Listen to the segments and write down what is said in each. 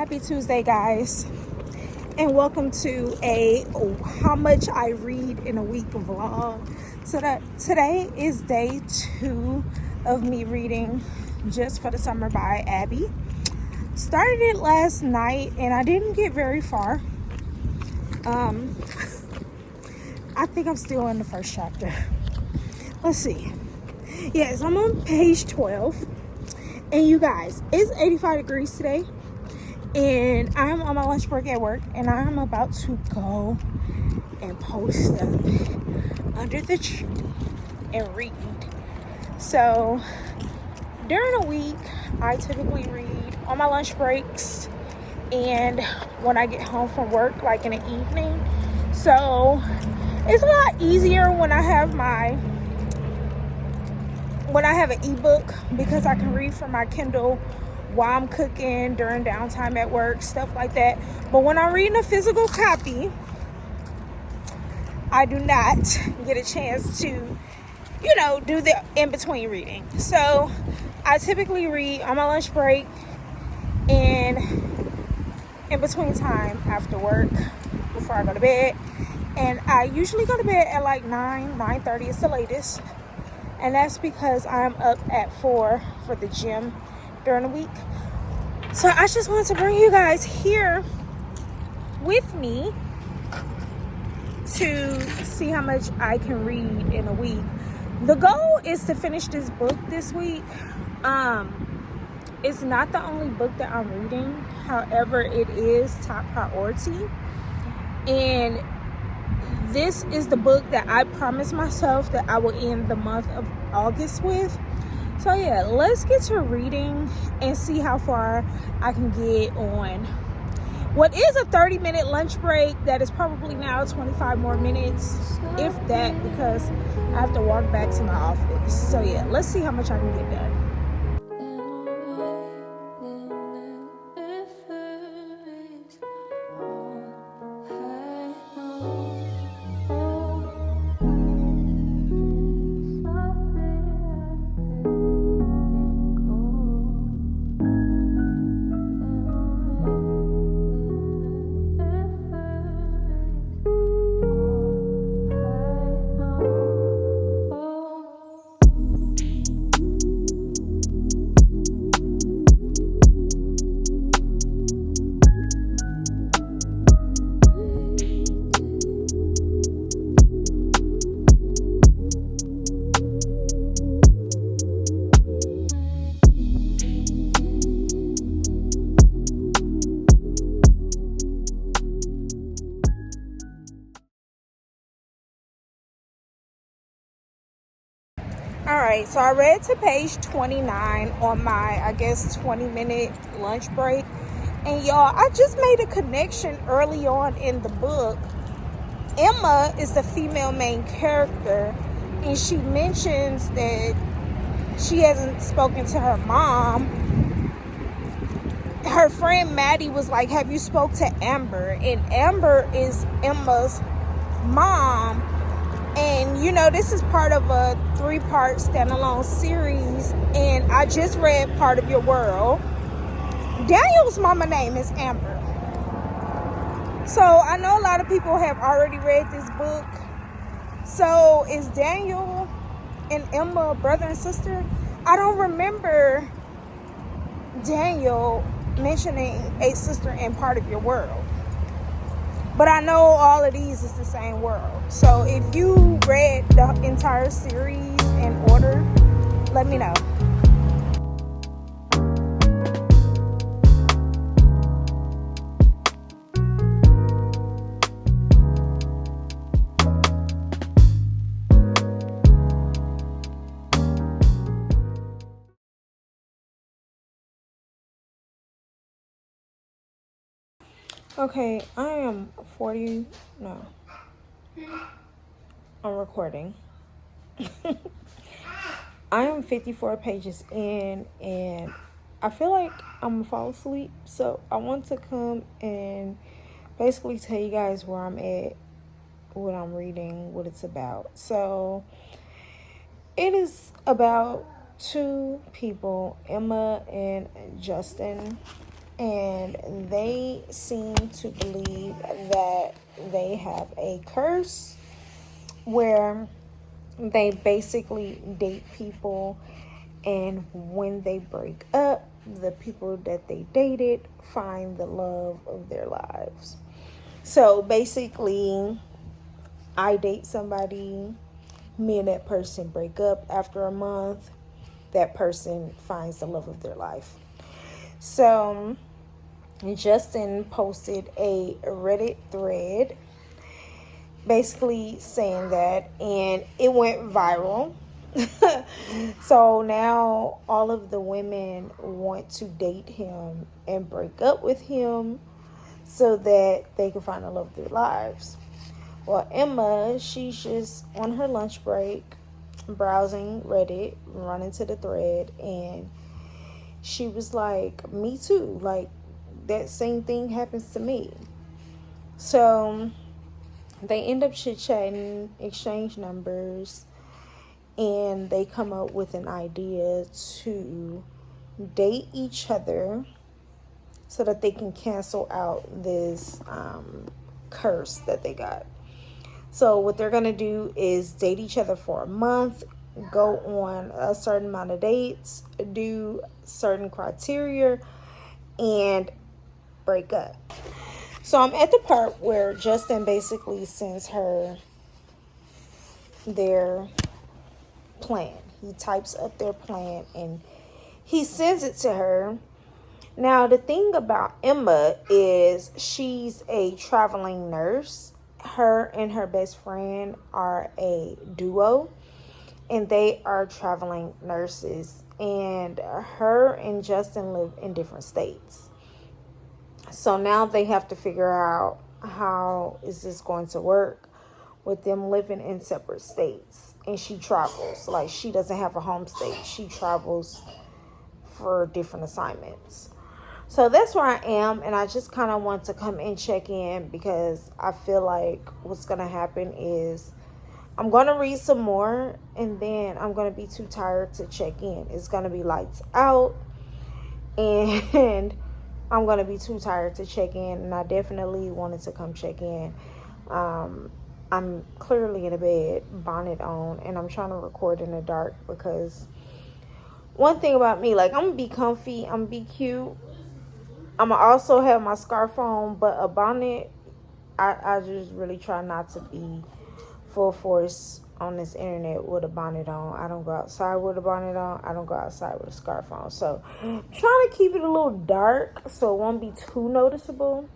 Happy Tuesday, guys, and welcome to a how much I read in a week vlog. So today is day 2 of me reading Just for the Summer by Abby. Started it last night and I didn't get very far. I think I'm still in the first chapter. Let's see. Yes, I'm on page 12. And you guys, it's 85 degrees today. And I'm on my lunch break at work. And I'm about to go and post up under the tree and read. So, during the week, I typically read on my lunch breaks. And when I get home from work, like in the evening. So, it's a lot easier when I have an ebook, because I can read from my Kindle while I'm cooking, during downtime at work, stuff like that. But when I'm reading a physical copy, I do not get a chance to, do the in-between reading. So I typically read on my lunch break and in between time after work before I go to bed. And I usually go to bed at like 9:30 is the latest. And that's because I'm up at 4 for the gym during the week. So I just wanted to bring you guys here with me to see how much I can read in a week. The goal is to finish this book this week. It's not the only book that I'm reading. However, it is top priority. And this is the book that I promised myself that I will end the month of August with. So yeah, let's get to reading and see how far I can get on what is a 30-minute lunch break that is probably now 25 more minutes, if that, because I have to walk back to my office. So yeah, let's see how much I can get done. Alright, so I read to page 29 on my, 20-minute lunch break. And y'all, I just made a connection early on in the book. Emma is the female main character, and she mentions that she hasn't spoken to her mom. Her friend Maddie was like, have you spoke to Amber? And Amber is Emma's mom. And this is part of a 3-part standalone series, and I just read Part of Your World. Daniel's mama name is Amber. So I know a lot of people have already read this book. So is Daniel and Emma brother and sister? I don't remember Daniel mentioning a sister in Part of Your World. But I know all of these is the same world. So if you read the entire series in order, let me know. Okay, I'm recording. I am 54 pages in, and I feel like I'm gonna fall asleep. So I want to come and basically tell you guys where I'm at, what I'm reading, what it's about. So it is about 2 people, Emma and Justin. and they seem to believe that they have a curse where they basically date people, and when they break up, the people that they dated find the love of their lives. So basically, I date somebody, me and that person break up. After a month, that person finds the love of their life. So Justin posted a Reddit thread basically saying that, and it went viral. So now all of the women want to date him and break up with him so that they can find the love of their lives. Well, Emma, she's just on her lunch break, browsing Reddit, running to the thread, and she was like, me too. Like, that same thing happens to me. So they end up chit-chatting, exchange numbers, and they come up with an idea to date each other so that they can cancel out this curse that they got. So what they're going to do is date each other for a month, go on a certain amount of dates, do certain criteria, and break up. So I'm at the part where Justin basically sends her their plan. He types up their plan and he sends it to her. Now, the thing about Emma is she's a traveling nurse. Her and her best friend are a duo, and they are traveling nurses. And her and Justin live in different states. So now they have to figure out how is this going to work with them living in separate states. And she travels. Like, she doesn't have a home state. She travels for different assignments. So that's where I am, and I just kind of want to come and check in because I feel like what's going to happen is I'm going to read some more, and then I'm going to be too tired to check in. It's going to be lights out, and I'm going to be too tired to check in, and I definitely wanted to come check in. I'm clearly in a bed, bonnet on, and I'm trying to record in the dark because one thing about me, like, I'm going to be comfy, I'm going to be cute. I'm going to also have my scarf on, but a bonnet, I just really try not to be full force on this internet with a bonnet on. I don't go outside with a bonnet on. I don't go outside with a scarf on. So I'm trying to keep it a little dark so it won't be too noticeable.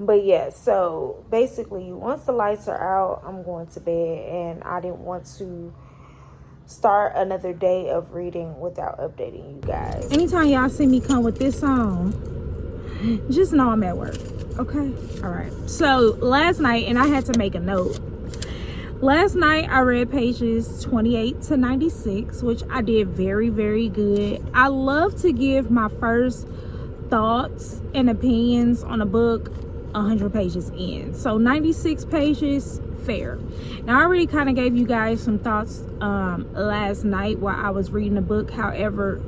But yeah, so basically once the lights are out, I'm going to bed, and I didn't want to start another day of reading without updating you guys. Anytime y'all see me come with this song, just know I'm at work. Okay? All right. So last night, and I had to make a note. Last night I read pages 28 to 96, which I did very, very good. I love to give my first thoughts and opinions on a book 100 pages in. So 96 pages, fair. Now I already kind of gave you guys some thoughts last night while I was reading the book. However,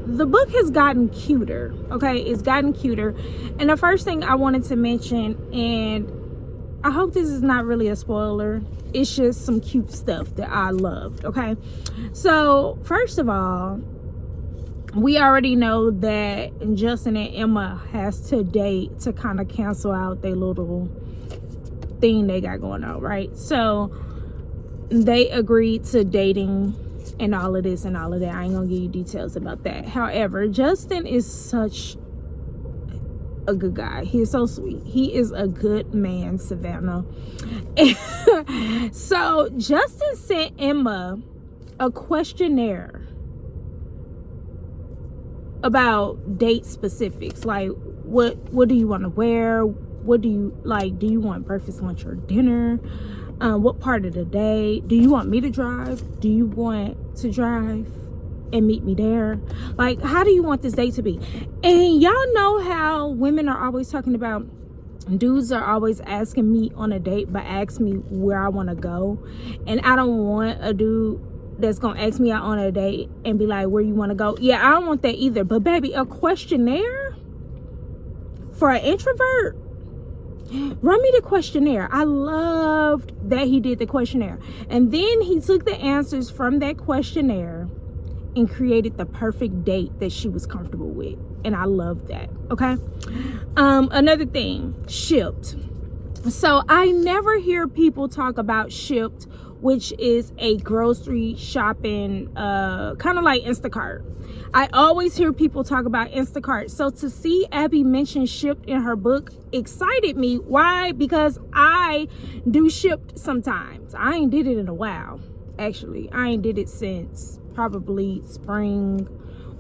the book has gotten cuter. Okay, it's gotten cuter. And the first thing I wanted to mention, and I hope this is not really a spoiler, it's just some cute stuff that I loved. Okay, so first of all, we already know that Justin and Emma has to date to kind of cancel out their little thing they got going on, right? So they agreed to dating and all of this and all of that. I ain't gonna give you details about that. However, Justin is such a good guy. He is so sweet. He is a good man, Savannah. So Justin sent Emma a questionnaire about date specifics, like what do you want to wear, what do you like, do you want breakfast, lunch, or dinner, what part of the day, do you want me to drive, do you want to drive and meet me there, like how do you want this date to be? And y'all know how women are always talking about, dudes are always asking me on a date but ask me where I want to go, and I don't want a dude that's gonna ask me out on a date and be like, where you want to go? Yeah, I don't want that either. But baby, a questionnaire, for an introvert, run me the questionnaire. I loved that he did the questionnaire. And then he took the answers from that questionnaire and created the perfect date that she was comfortable with. And I love that. Okay. Another thing, Shipped. So I never hear people talk about Shipped, which is a grocery shopping, kind of like Instacart. I always hear people talk about Instacart. So to see Abby mention Shipped in her book excited me. Why? Because I do Shipped sometimes. I ain't did it in a while. Actually, I ain't did it since probably spring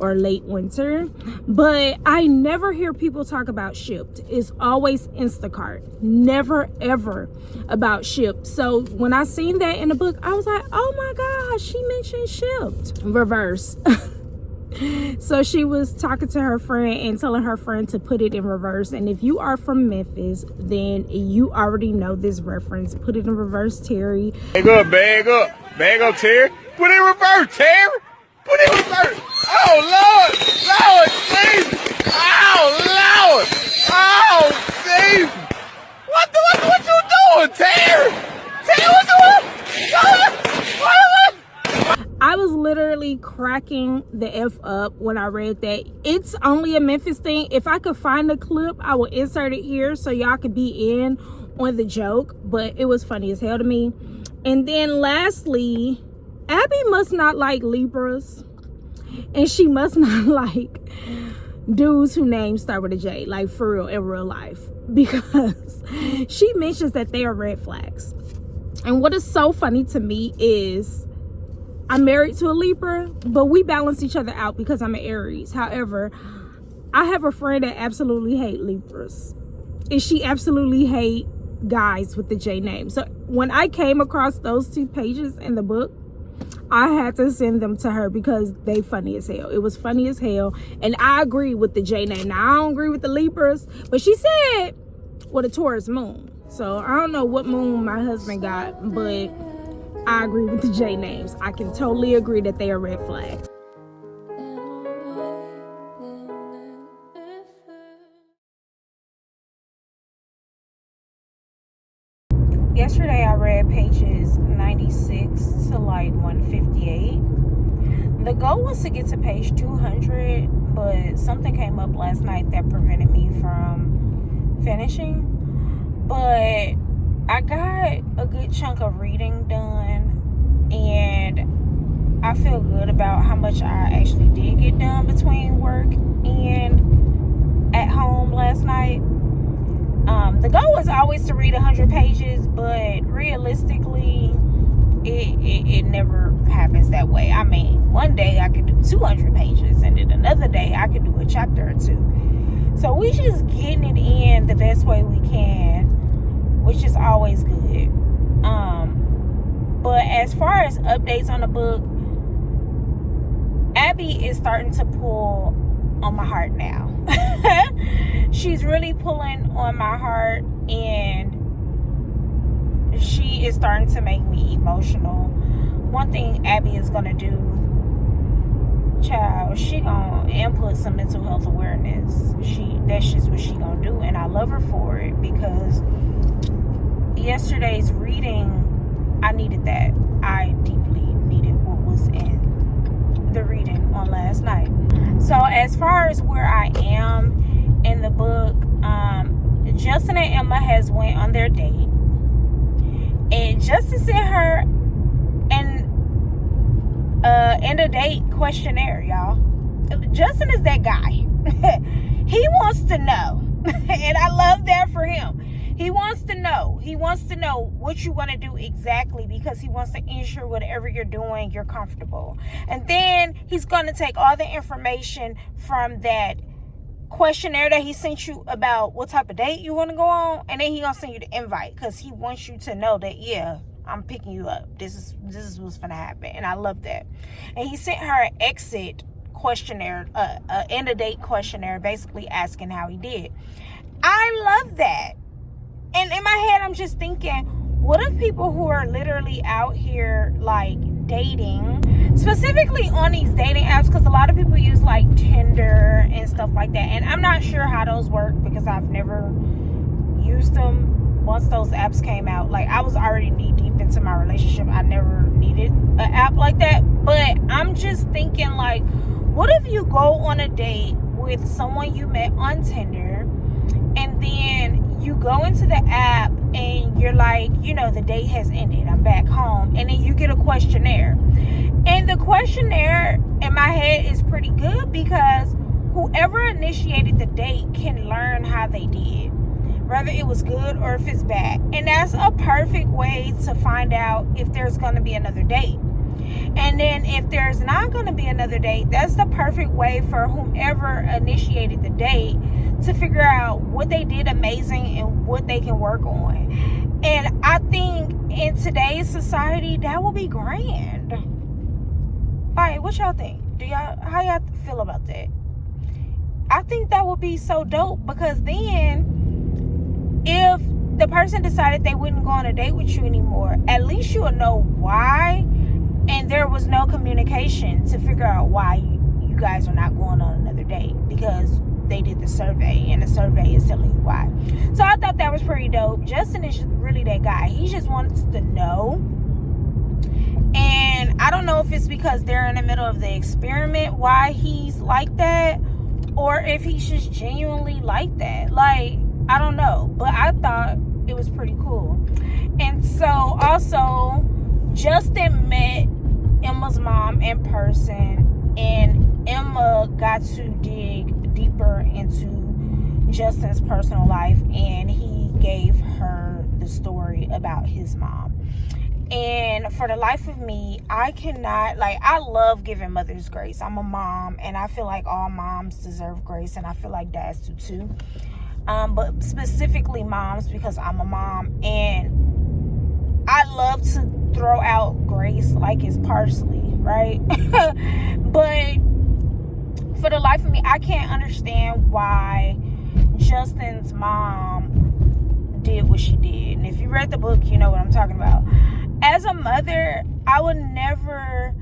or late winter, but I never hear people talk about Shipped. It's always Instacart, never ever about Shipped. So when I seen that in the book, I was like, oh my gosh, she mentioned Shipped. Reverse. So she was talking to her friend and telling her friend to put it in reverse. And if you are from Memphis, then you already know this reference. Put it in reverse, Terry. Bag up, Terry. Put it in reverse, Terry. Put it in reverse. Oh, Lord, Jesus. Oh, Lord. Oh, Jesus. What you doing, Terry? Terry, what I was literally cracking the F up when I read that. It's only a Memphis thing. If I could find a clip, I will insert it here so y'all could be in on the joke. But it was funny as hell to me. And then lastly, Abby must not like Libras. And she must not like dudes whose names start with a J. Like, for real, in real life. Because she mentions that they are red flags. And what is so funny to me is I'm married to a Libra, but we balance each other out because I'm an Aries. However, I have a friend that absolutely hates Libras. And she absolutely hates guys with the J name. So when I came across those 2 pages in the book, I had to send them to her because they funny as hell. It was funny as hell. And I agree with the J name. Now, I don't agree with the Libras, but she said, well, the Taurus moon. So I don't know what moon my husband got, but I agree with the J names. I can totally agree that they are red flags. Yesterday I read pages 96 to like 158. The goal was to get to page 200, but something came up last night that prevented me from finishing. But I got a good chunk of reading done, and I feel good about how much I actually did get done between work and at home last night. The goal was always to read 100 pages, but realistically, it never happens that way. I mean, one day I could do 200 pages, and then another day I could do a chapter or 2. So we just getting it in the best way we can, which is always good. But as far as updates on the book, Abby is starting to pull on my heart now. She's really pulling on my heart, and she is starting to make me emotional. One thing Abby is gonna do, child, she gonna input some mental health awareness. That's just what she gonna do, and I love her for it, because yesterday's reading, I needed that. I deeply needed what was in the reading on last night. So as far as where I am in the book, Justin and Emma has went on their date, and Justin sent her an a date questionnaire, y'all. Justin is that guy. He wants to know, and I love that for him. He wants to know. He wants to know what you want to do exactly, because he wants to ensure whatever you're doing, you're comfortable. And then he's going to take all the information from that questionnaire that he sent you about what type of date you want to go on, and then he's going to send you the invite, because he wants you to know that, yeah, I'm picking you up. This is what's going to happen. And I love that. And he sent her an exit questionnaire, end of date questionnaire, basically asking how he did. I love that. And in my head, I'm just thinking, what if people who are literally out here, like, dating, specifically on these dating apps, because a lot of people use like Tinder and stuff like that, and I'm not sure how those work because I've never used them. Once those apps came out, like, I was already knee deep into my relationship. I never needed an app like that. But I'm just thinking, like, what if you go on a date with someone you met on Tinder, and then you go into the app and you're like, the date has ended, I'm back home, and then you get a questionnaire. And the questionnaire in my head is pretty good because whoever initiated the date can learn how they did, whether it was good or if it's bad. And that's a perfect way to find out if there's going to be another date. And then if there's not going to be another date, that's the perfect way for whomever initiated the date to figure out what they did amazing and what they can work on. And I think in today's society, that will be grand. Alright, what y'all think? How y'all feel about that? I think that would be so dope, because then if the person decided they wouldn't go on a date with you anymore, at least you will know why, and there was no communication to figure out why you guys are not going on another date, because they did the survey and the survey is telling you why. So I thought that was pretty dope. Justin is really that guy. He just wants to know. And I don't know if it's because they're in the middle of the experiment why he's like that, or if he's just genuinely like that. Like, I don't know. But I thought it was pretty cool. And so also, Justin met Emma's mom in person, and Emma got to dig deeper into Justin's personal life, and he gave her the story about his mom. And for the life of me, I cannot, like, I love giving mothers grace. I'm a mom, and I feel like all moms deserve grace, and I feel like dads do too. But specifically moms, because I'm a mom, and I love to throw out grace like it's parsley, right? But for the life of me, I can't understand why Justin's mom did what she did. And if you read the book, you know what I'm talking about. As a mother, I would never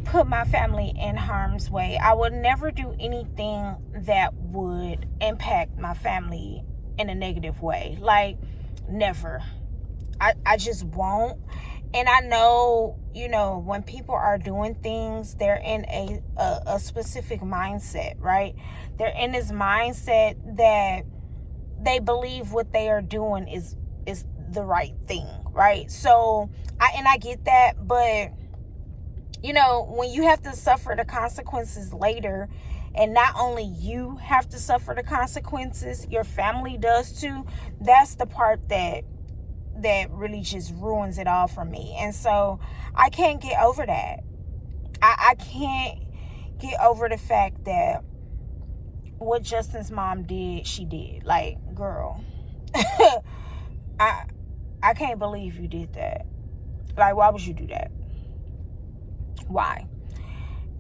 put my family in harm's way. I would never do anything that would impact my family in a negative way. Like, never. I just won't. And I know, when people are doing things, they're in a specific mindset, right? They're in this mindset that they believe what they are doing is the right thing, right? So I get that, but when you have to suffer the consequences later, and not only you have to suffer the consequences, your family does too, that's the part that really just ruins it all for me. And so I can't get over that. I can't get over the fact that what Justin's mom did, she did. Like, girl, I can't believe you did that. Like, why would you do that? Why?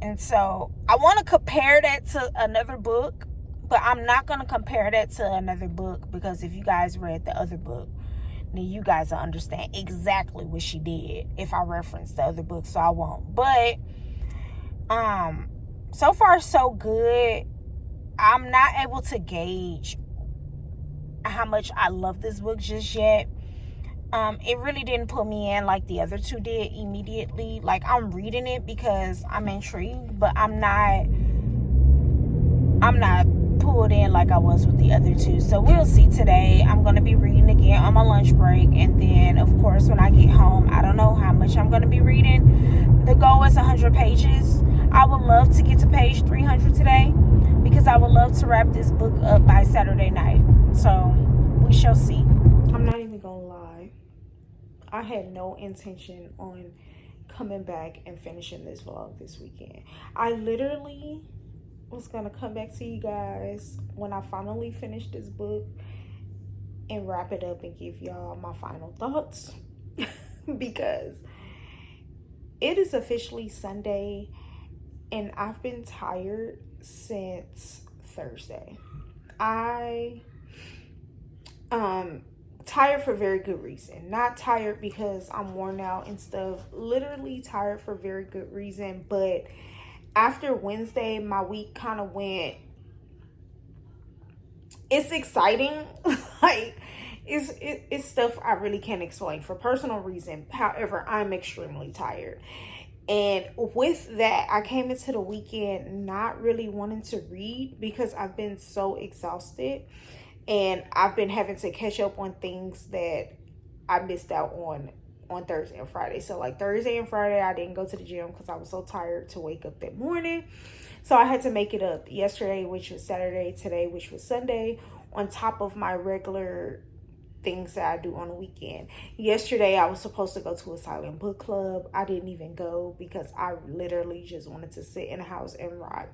And so I want to compare that to another book, but I'm not going to compare that to another book, because if you guys read the other book, then you guys will understand exactly what she did if I reference the other book, so I won't. But so far so good. I'm not able to gauge how much I love this book just yet. It really didn't pull me in like the other two did immediately. Like, I'm reading it because I'm intrigued, but I'm not pulled in like I was with the other two. So we'll see today. I'm going to be reading again on my lunch break, and then of course when I get home, I don't know how much I'm going to be reading. The goal is 100 pages. I would love to get to page 300 today, because I would love to wrap this book up by Saturday night. So we shall see. I'm not even gonna lie, I had no intention on coming back and finishing this vlog this weekend. I literally was gonna come back to you guys when I finally finish this book and wrap it up and give y'all my final thoughts because it is officially Sunday and I've been tired since Thursday. tired for very good reason. Not tired because I'm worn out and stuff. Literally tired for very good reason. But after Wednesday, my week kind of went, it's exciting. Like, it's stuff I really can't explain for personal reason. However, I'm extremely tired. And with that, I came into the weekend not really wanting to read because I've been so exhausted. And I've been having to catch up on things that I missed out on Thursday and Friday. So like Thursday and Friday, I didn't go to the gym because I was so tired to wake up that morning. So I had to make it up yesterday, which was Saturday, today, which was Sunday, on top of my regular things that I do on the weekend. Yesterday, I was supposed to go to a silent book club. I didn't even go because I literally just wanted to sit in the house and ride.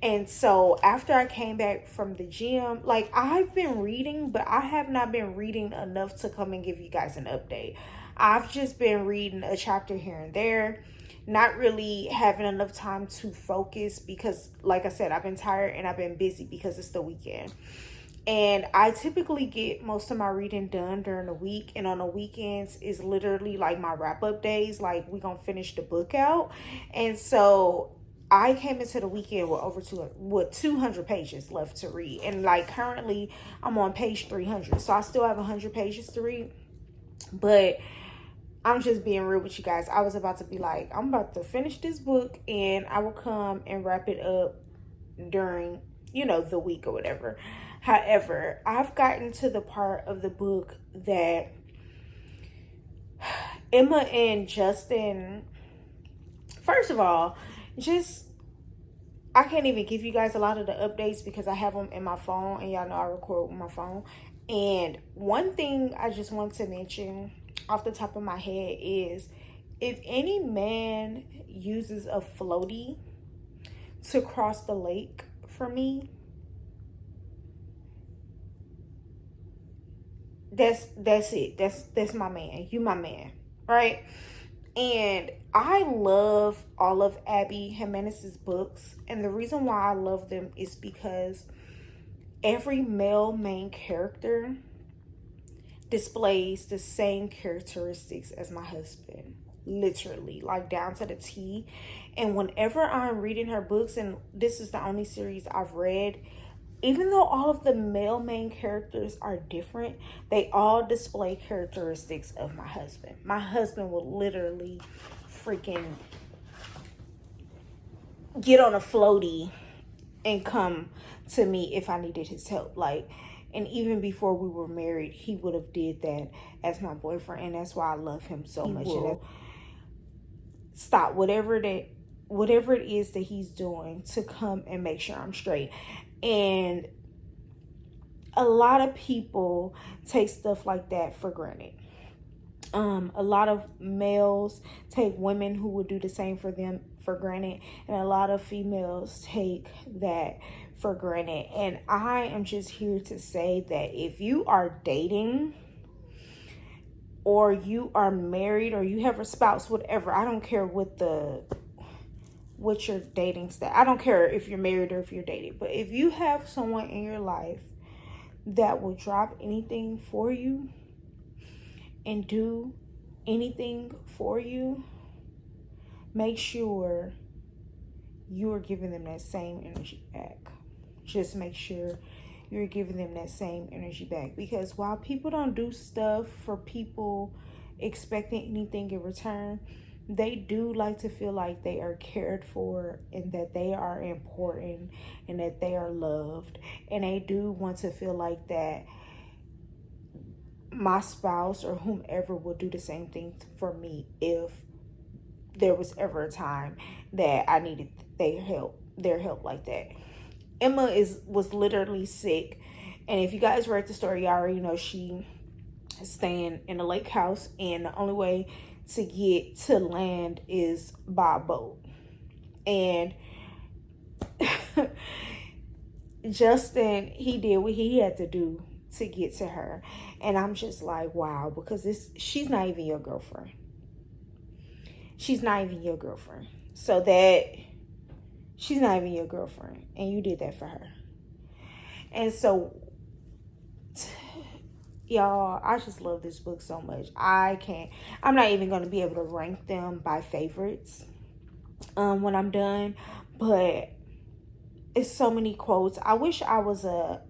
And so after I came back from the gym, like, I've been reading, but I have not been reading enough to come and give you guys an update. I've just been reading a chapter here and there, not really having enough time to focus because, like I said, I've been tired and I've been busy because it's the weekend. And I typically get most of my reading done during the week. And on the weekends is literally like my wrap-up days. Like, we're going to finish the book out. And so I came into the weekend with 200 pages left to read. And like currently I'm on page 300. So I still have 100 pages to read. But I'm just being real with you guys. I was about to be like, I'm about to finish this book and I will come and wrap it up during, the week or whatever. However, I've gotten to the part of the book that Emma and Justin, first of all, I can't even give you guys a lot of the updates because I have them in my phone, and y'all know I record with my phone. And one thing I just want to mention off the top of my head is, if any man uses a floaty to cross the lake for me, that's it. That's my man. You my man, right? And I love all of Abby Jimenez's books. And the reason why I love them is because every male main character displays the same characteristics as my husband. Literally, like down to the T. And whenever I'm reading her books, and this is the only series I've read, even though all of the male main characters are different, they all display characteristics of my husband. My husband will literally freaking get on a floaty and come to me if I needed his help. Like, and even before we were married, he would have did that as my boyfriend. And that's why I love him so much. And stop whatever it is that he's doing to come and make sure I'm straight. And a lot of people take stuff like that for granted. A lot of males take women who would do the same for them for granted, and a lot of females take that for granted. And I am just here to say that if you are dating, or you are married, or you have a spouse, whatever, I don't care what your dating status. I don't care if you're married or if you're dating. But if you have someone in your life that will drop anything for you and do anything for you, make sure you are giving them that same energy back. Just make sure you're giving them that same energy back. Because while people don't do stuff for people expecting anything in return, they do like to feel like they are cared for and that they are important and that they are loved. And they do want to feel like that my spouse or whomever will do the same thing for me if there was ever a time that I needed their help like that. Emma was literally sick. And if you guys read the story, you already know she is staying in a lake house, and the only way to get to land is by boat. And Justin, he did what he had to do to get to her. And I'm just like, wow, because she's not even your girlfriend. She's not even your girlfriend. So that she's not even your girlfriend, and you did that for her. And so y'all, I just love this book so much. I'm not even going to be able to rank them by favorites when I'm done, but it's so many quotes. I wish I was a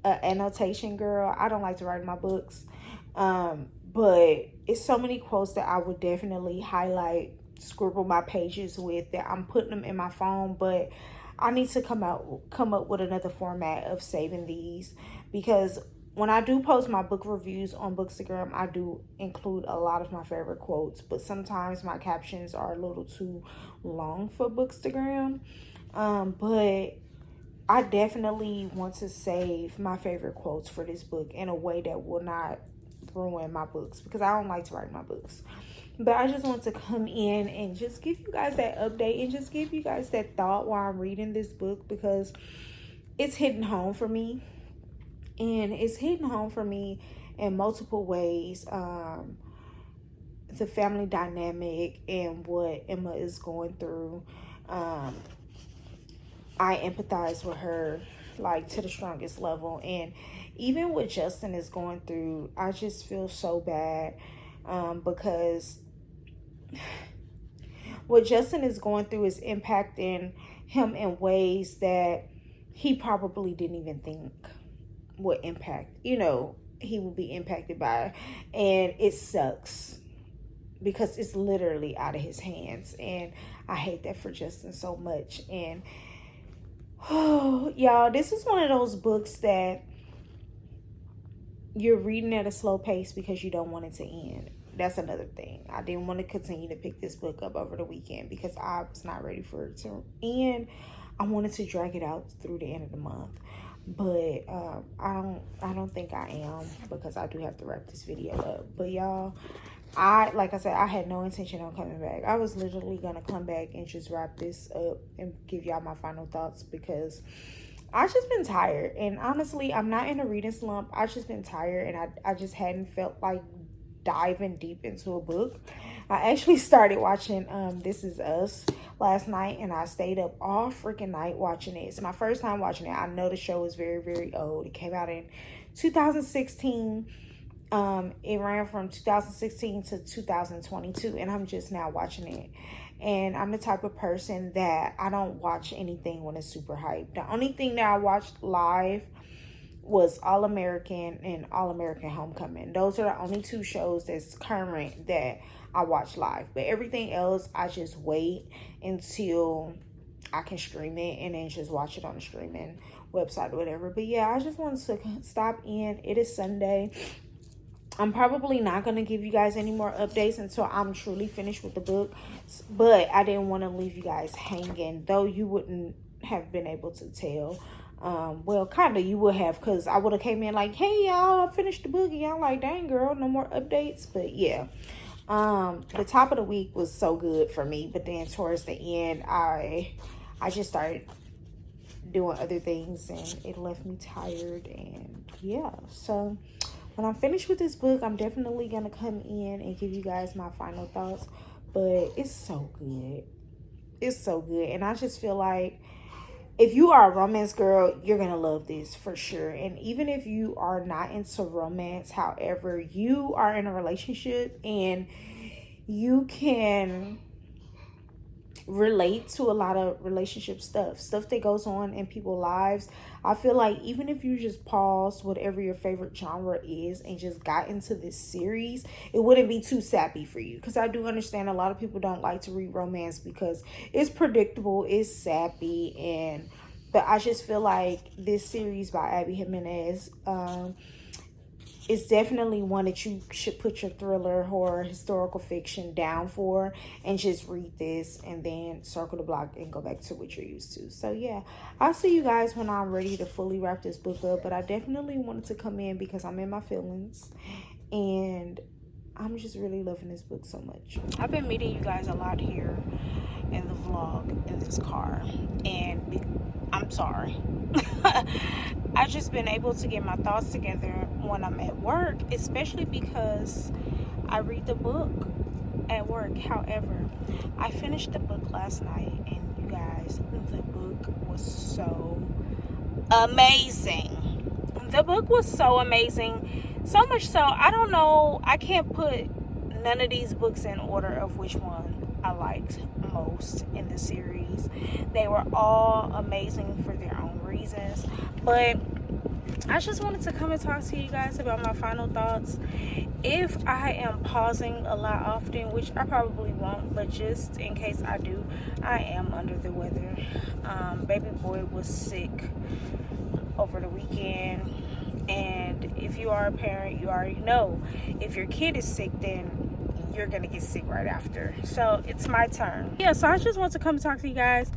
annotation girl. I don't like to write my books, but it's so many quotes that I would definitely highlight, scribble my pages with, that I'm putting them in my phone. But I need to come up with another format of saving these, because when I do post my book reviews on Bookstagram, I do include a lot of my favorite quotes, but sometimes my captions are a little too long for Bookstagram. But I definitely want to save my favorite quotes for this book in a way that will not ruin my books, because I don't like to write my books. But I just want to come in and just give you guys that update and just give you guys that thought while I'm reading this book, because it's hitting home for me. And it's hitting home for me in multiple ways. The family dynamic and what Emma is going through. I empathize with her like to the strongest level. And even what Justin is going through, I just feel so bad, because what Justin is going through is impacting him in ways that he probably didn't even think would impact, he will be impacted by. And it sucks because it's literally out of his hands, and I hate that for Justin so much. And y'all, this is one of those books that you're reading at a slow pace because you don't want it to end. That's another thing. I didn't want to continue to pick this book up over the weekend because I was not ready for it to end. I wanted to drag it out through the end of the month. But I don't think I am, because I do have to wrap this video up. But y'all, like I said, I had no intention on coming back. I was literally gonna come back and just wrap this up and give y'all my final thoughts, because I just been tired. And honestly, I'm not in a reading slump. I just been tired, and I just hadn't felt like diving deep into a book. I actually started watching This Is Us last night, and I stayed up all freaking night watching it. It's my first time watching it. I know the show is very, very old. It came out in 2016. It ran from 2016 to 2022, and I'm just now watching it. And I'm the type of person that I don't watch anything when it's super hyped. The only thing that I watched live was All American and All American Homecoming. Those are the only two shows that's current that I watch live. But everything else, I just wait until I can stream it and then just watch it on the streaming website or whatever. But yeah, I just wanted to stop in. It is Sunday. I'm probably not going to give you guys any more updates until I'm truly finished with the book. But I didn't want to leave you guys hanging, though you wouldn't have been able to tell. Well, kind of you would have, because I would have came in like, hey, y'all, I finished the book. And y'all like, dang, girl, no more updates. But yeah, the top of the week was so good for me. But then towards the end, I just started doing other things, and it left me tired. And yeah, so when I'm finished with this book, I'm definitely going to come in and give you guys my final thoughts. But it's so good. It's so good. And I just feel like if you are a romance girl, you're going to love this for sure. And even if you are not into romance, however, you are in a relationship and you can relate to a lot of relationship stuff that goes on in people's lives. I feel like even if you just paused whatever your favorite genre is and just got into this series, it wouldn't be too sappy for you, because I do understand a lot of people don't like to read romance because it's predictable, it's sappy, but I just feel like this series by Abby Jimenez it's definitely one that you should put your thriller, horror, historical fiction down for, and just read this and then circle the block and go back to what you're used to. So yeah, I'll see you guys when I'm ready to fully wrap this book up. But I definitely wanted to come in because I'm in my feelings, and I'm just really loving this book so much. I've been meeting you guys a lot here in the vlog in this car, and I'm sorry. I've just been able to get my thoughts together when I'm at work, especially because I read the book at work. However, I finished the book last night, and you guys, the book was so amazing. The book was so amazing. So much so, I don't know, I can't put none of these books in order of which one I liked most in the series. They were all amazing for their own reasons, but I just wanted to come and talk to you guys about my final thoughts. If I am pausing a lot often, which I probably won't, but just in case I do, I am under the weather. Baby boy was sick over the weekend, and if you are a parent, you already know, if your kid is sick, then you're gonna get sick right after. So it's my turn. Yeah, so I just want to come talk to you guys.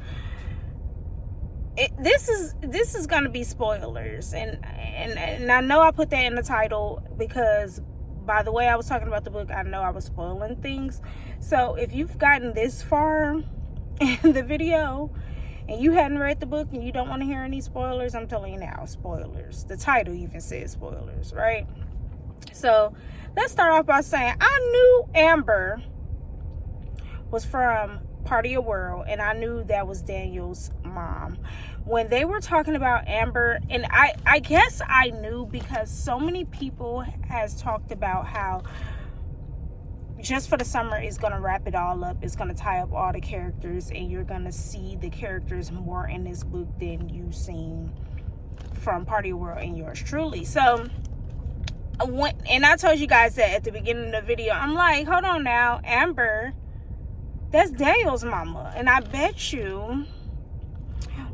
This is gonna be spoilers, and I know I put that in the title because by the way I was talking about the book, I know I was spoiling things. So if you've gotten this far in the video and you hadn't read the book and you don't want to hear any spoilers, I'm telling you now, spoilers. The title even says spoilers, right? So let's start off by saying I knew Amber was from Part of Your World, and I knew that was Daniel's mom. When they were talking about Amber, and I guess I knew because so many people has talked about how Just for the Summer is going to wrap it all up. It's going to tie up all the characters, and you're going to see the characters more in this book than you've seen from Part of Your World and yours truly. So and I told you guys that at the beginning of the video. I'm like, hold on now, Amber, that's Daniel's mama, and I bet you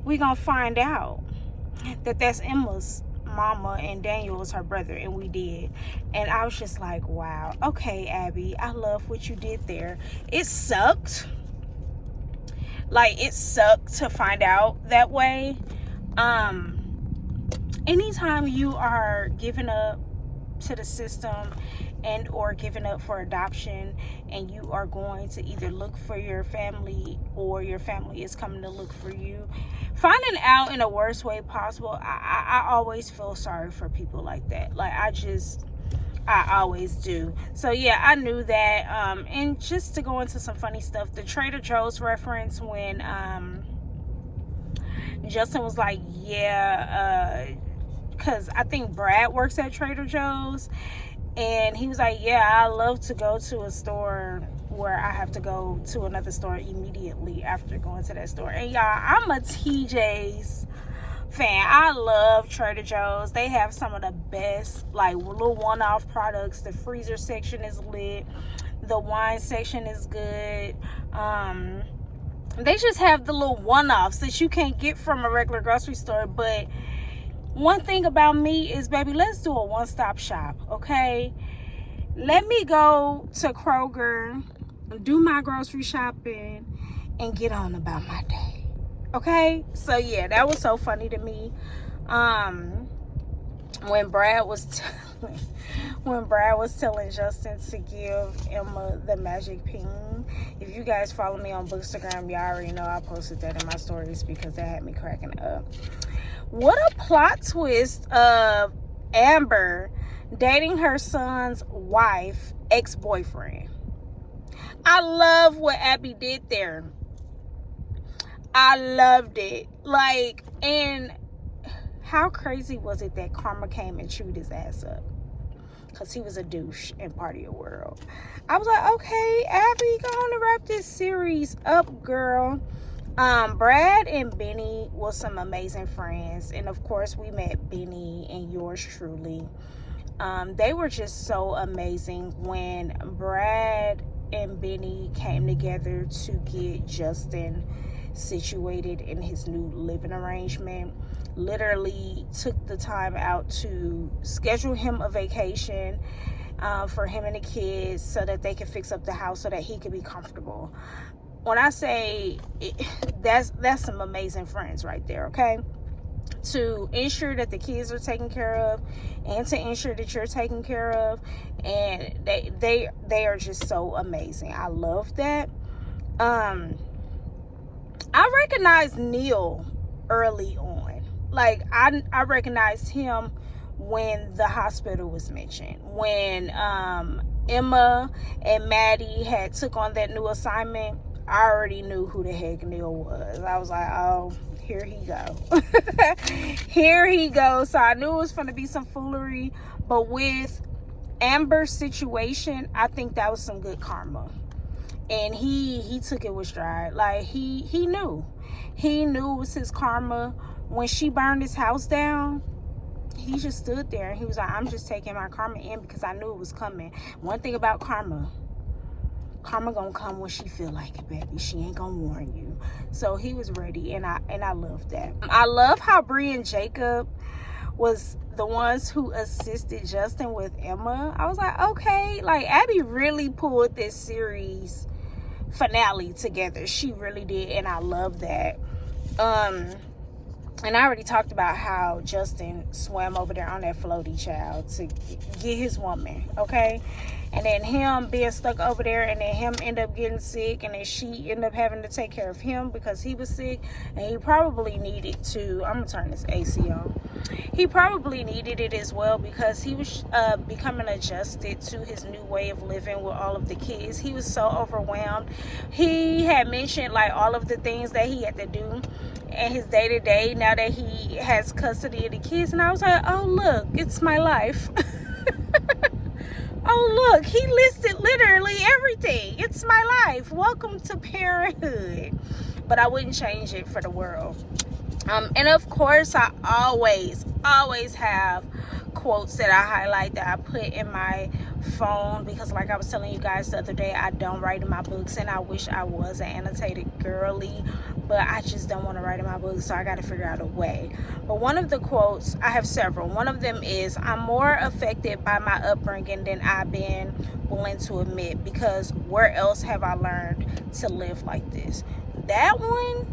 we gonna find out that that's Emma's mama and Daniel is her brother, and we did. And I was just like, wow, okay, Abby, I love what you did there. It sucked, like it sucked to find out that way. Anytime you are giving up to the system and or giving up for adoption, and you are going to either look for your family or your family is coming to look for you, finding out in the worst way possible, I always feel sorry for people like that. Like I always do. So yeah, I knew that. And just to go into some funny stuff, the Trader Joe's reference when Justin was like, yeah, because I think Brad works at Trader Joe's, and he was like, yeah, I love to go to a store where I have to go to another store immediately after going to that store. And y'all, I'm a TJ's fan. I love Trader Joe's. They have some of the best, like, little one-off products. The freezer section is lit. The wine section is good. They just have the little one-offs that you can't get from a regular grocery store. But one thing about me is, baby, let's do a one-stop shop, okay? Let me go to Kroger, do my grocery shopping, and get on about my day, okay? So yeah, that was so funny to me. When Brad was telling Justin to give Emma the magic ping. If you guys follow me on Bookstagram, y'all already know I posted that in my stories because that had me cracking up. What a plot twist of Amber dating her son's wife, ex-boyfriend. I love what Abby did there. I loved it. Like, and how crazy was it that Karma came and chewed his ass up? Because he was a douche in Part of Your World. I was like, okay, Abby, go on to wrap this series up, girl. Brad and Benny was some amazing friends, and of course we met Benny and yours truly. They were just so amazing when Brad and Benny came together to get Justin situated in his new living arrangement. Literally took the time out to schedule him a vacation for him and the kids so that they could fix up the house so that he could be comfortable. When I say that's some amazing friends right there, okay? To ensure that the kids are taken care of and to ensure that you're taken care of, and they are just so amazing. I love that. I recognized Neil early on. Like I recognized him when the hospital was mentioned. When Emma and Maddie took on that new assignment, I already knew who the heck Neil was. I was like, oh, here he go. Here he goes. So I knew it was going to be some foolery, but with Amber's situation, I think that was some good karma. And he took it with stride. Like, he knew it was his karma. When she burned his house down, he just stood there and he was like, I'm just taking my karma in because I knew it was coming. One thing about karma gonna come when she feel like it, baby. She ain't gonna warn you. So he was ready, and I love that. I love how Bree and Jacob was the ones who assisted Justin with Emma. I was like, okay, like Abby really pulled this series finale together. She really did, and I love that. And I already talked about how Justin swam over there on that floaty, child, to get his woman, okay? And then him being stuck over there, and then him end up getting sick, and then she end up having to take care of him because he was sick, and he probably needed to, I'm gonna turn this AC on. He probably needed it as well because he was becoming adjusted to his new way of living with all of the kids. He was so overwhelmed. He had mentioned like all of the things that he had to do in his day-to-day now that he has custody of the kids, and I was like, oh look, it's my life. Oh look, he listed literally everything. It's my life. Welcome to parenthood. But I wouldn't change it for the world. And of course, I always have quotes that I highlight that I put in my phone, because like I was telling you guys the other day, I don't write in my books, and I wish I was an annotated girly, but I just don't want to write in my books, so I got to figure out a way. But one of the quotes, I have several. One of them is, I'm more affected by my upbringing than I've been willing to admit, because where else have I learned to live like this? That one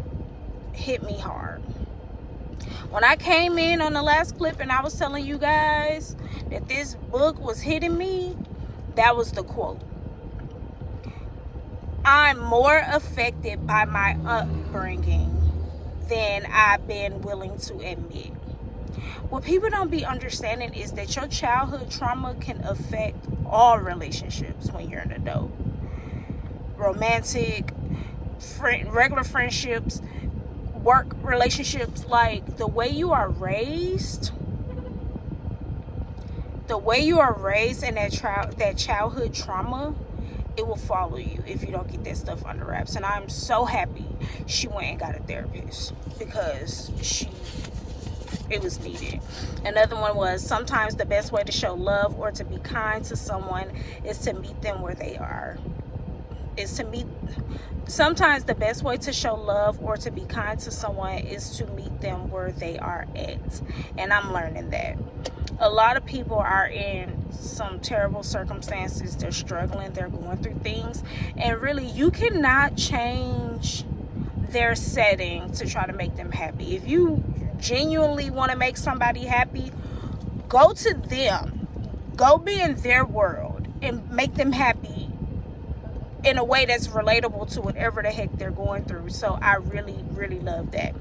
hit me hard. When I came in on the last clip and I was telling you guys that this book was hitting me, that was the quote. I'm more affected by my upbringing than I've been willing to admit. What people don't be understanding is that your childhood trauma can affect all relationships when you're an adult. Romantic, regular friendships, work relationships. Like, the way you are raised and that childhood trauma, it will follow you if you don't get that stuff under wraps. And I'm so happy she went and got a therapist, because it was needed. Another one was, sometimes the best way to show love or to be kind to someone is to meet them where they are. Sometimes the best way to show love or to be kind to someone is to meet them where they are at. And I'm learning that. A lot of people are in some terrible circumstances. They're struggling. They're going through things. And really, you cannot change their setting to try to make them happy. If you genuinely want to make somebody happy, go to them. Go be in their world and make them happy in a way that's relatable to whatever the heck they're going through. So I really, really love that.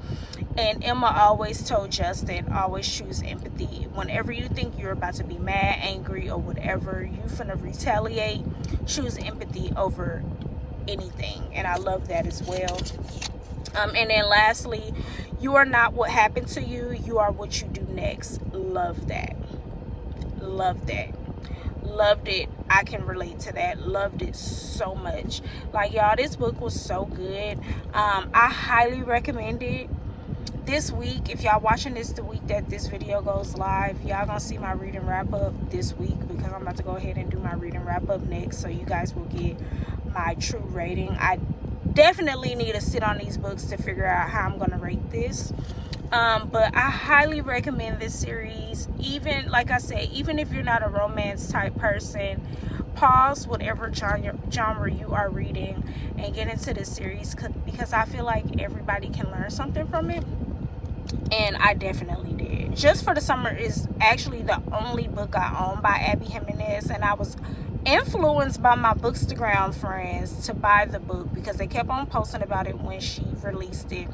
And Emma always told Justin, always choose empathy. Whenever you think you're about to be mad, angry, or whatever, you finna retaliate, choose empathy over anything. And I love that as well. And then lastly, you are not what happened to you. You are what you do next. Love that. Love that. Loved it. I can relate to that. Loved it so much. Like, y'all, this book was so good. I highly recommend it. This week, if y'all watching this the week that this video goes live, y'all gonna see my reading wrap up this week, because I'm about to go ahead and do my reading wrap up next, so you guys will get my true rating. I definitely need to sit on these books to figure out how I'm gonna rate this. But I highly recommend this series. Even, like I said, even if you're not a romance type person, pause whatever genre you are reading and get into this series, because I feel like everybody can learn something from it. And I definitely did. Just for the Summer is actually the only book I own by Abby Jimenez, and I was influenced by my Bookstagram friends to buy the book because they kept on posting about it when she released it,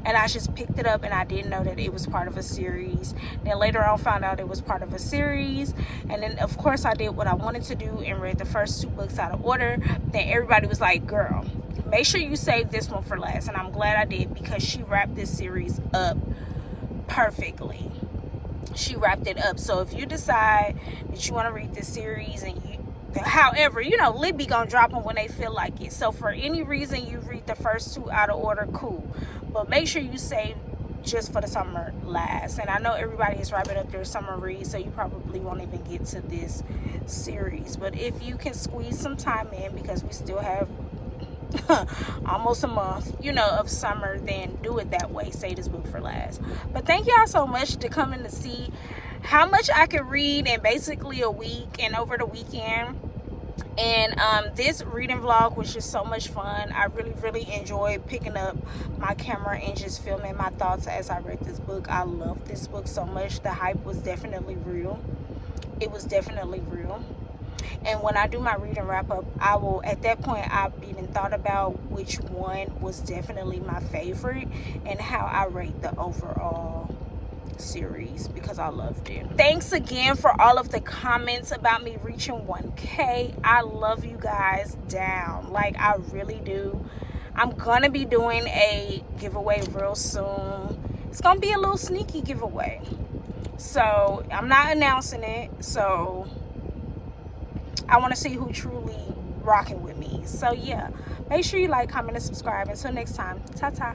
and I just picked it up, and I didn't know that it was part of a series. Then later on found out it was part of a series, and then of course I did what I wanted to do and read the first two books out of order. Then everybody was like, girl, make sure you save this one for last. And I'm glad I did, because she wrapped this series up perfectly. She wrapped it up. So if you decide that you want to read this series, and however, Libby gonna drop them when they feel like it. So for any reason you read the first 2 out of order, cool. But make sure you save just for the summer last. And I know everybody is wrapping up their summer read, so you probably won't even get to this series. But if you can squeeze some time in, because we still have almost a month, of summer, then do it that way. Save this book for last. But thank y'all so much to come in to see how much I could read in basically a week and over the weekend. And this reading vlog was just so much fun. I really enjoyed picking up my camera and just filming my thoughts as I read this book. I love this book so much. The hype was definitely real. It was definitely real. And when I do my reading wrap up, I will, at that point, I've even thought about which one was definitely my favorite and how I rate the overall series, because I loved it. Thanks again for all of the comments about me reaching 1K. I love you guys down. Like, I really do. I'm gonna be doing a giveaway real soon. It's gonna be a little sneaky giveaway, so I'm not announcing it. So I want to see who truly rocking with me. So yeah, make sure you like, comment, and subscribe. Until next time, ta-ta.